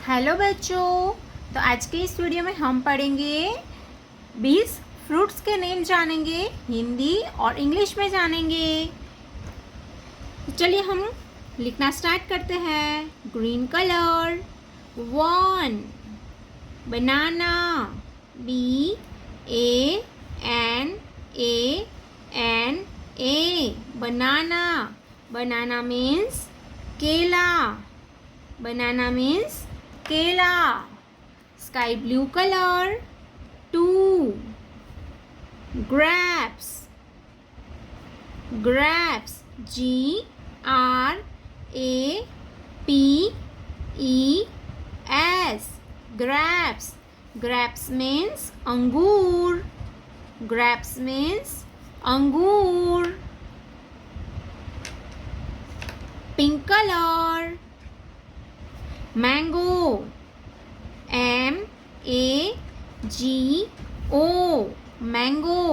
Hello बच्चों। तो आज के इस वीडियो में हम पढ़ेंगे 20 फ्रूट्स के नेम जानेंगे, हिंदी और इंग्लिश में जानेंगे। तो चलिए हम लिखना स्टार्ट करते हैं। ग्रीन कलर 1, बनाना BANANA, बनाना। बनाना मीन्स केला। बनाना मीन्स केला। Sky blue colour 2, grapes GRAPES, grapes। grapes means अंगूर। grapes means अंगूर। Pink colour mango MANGO, mango.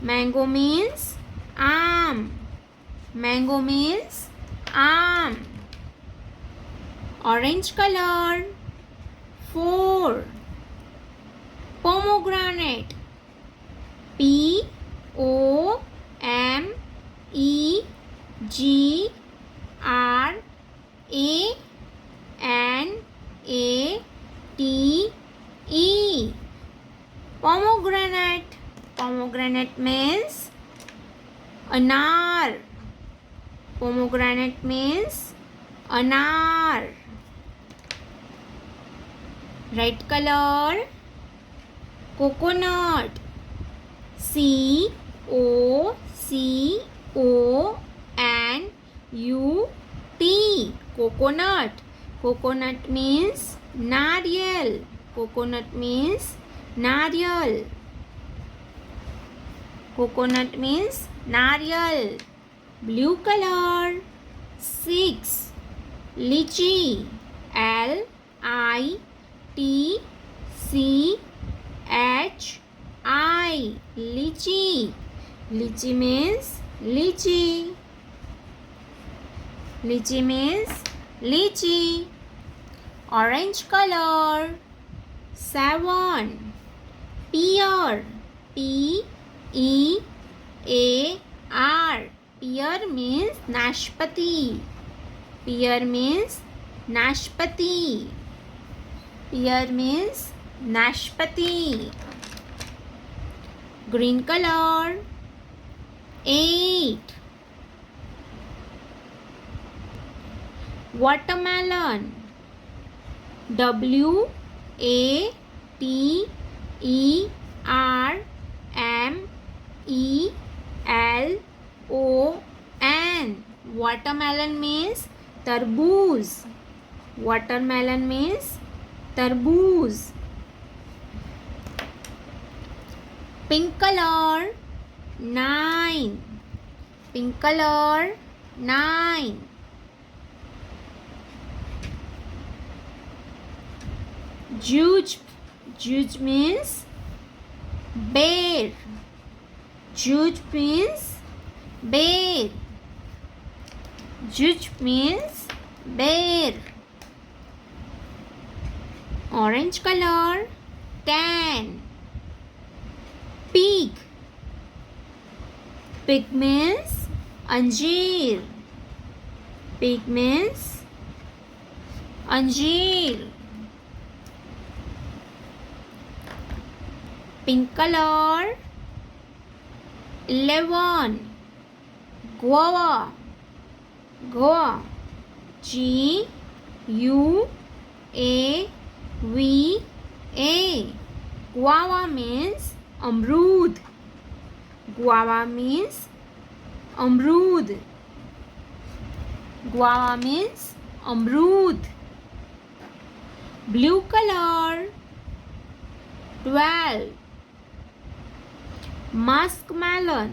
Mango means आम। मैंगो मीन्स आम। Orange colour 4, pomegranate POMEGRANATE, pomegranate। pomegranate means अनार। pomegranate means अनार। Red colour coconut COCONUT, coconut. Coconut means नारियल। Coconut means नारियल। Coconut means नारियल। Blue colour 6, लीची LITCHI, लीची। लीची मीन्स लीची। लीची मीन्स लीची। Orange colour 7, pear PEAR, pear means नाशपाती। pear means नाशपाती। pear means नाशपाती। Green colour 8, watermelon WATERMELON, watermelon means तरबूज। watermelon means तरबूज। Pink colour 9, pink colour 9। Juice means bear। Juice means bear। Juice means bear। Orange color 10, pig। Pig means अंजीर। Pig means अंजीर। Pink colour 11, guava. GUAVA, guava means अमरूद। Guava means अमरूद। Guava means अमरूद। Blue colour 12, muskmelon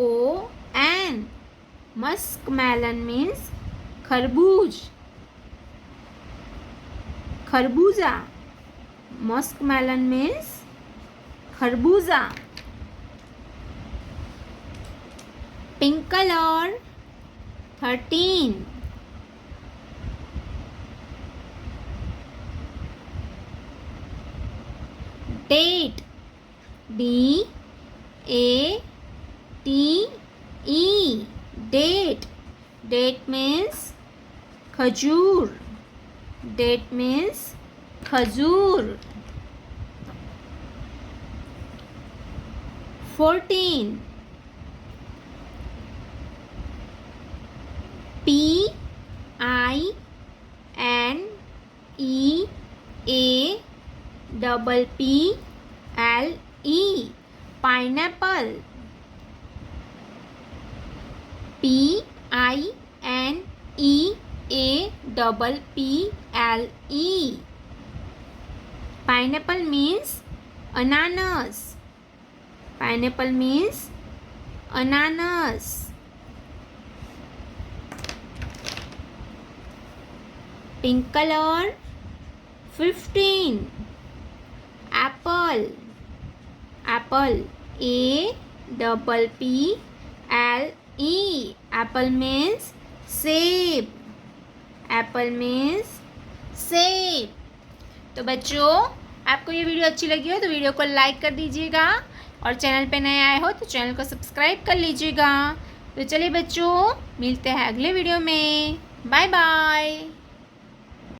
MUSKMELON, muskmelon means खरबूज। खरबूजा। muskmelon means खरबूजा। Pink color. 13. Date. D-A-T-E. Date. Date means khajur. Date means khajur. 14. P-I-N-E-A-P-P-L-E. Pineapple. P-I-N-E-A-P-P-L-E. Pineapple means ananas. Pineapple means ananas. Pink color. 15. Apple. Apple. A-P-P-L-E. Apple means सेब. Apple means सेब. तो बच्चों, आपको ये video अच्छी लगी हो तो वीडियो को लाइक कर दीजिएगा और चैनल पे नए आए हो तो चैनल को सब्सक्राइब कर लीजिएगा. तो चलिए बच्चों, मिलते हैं अगले वीडियो में. Bye bye.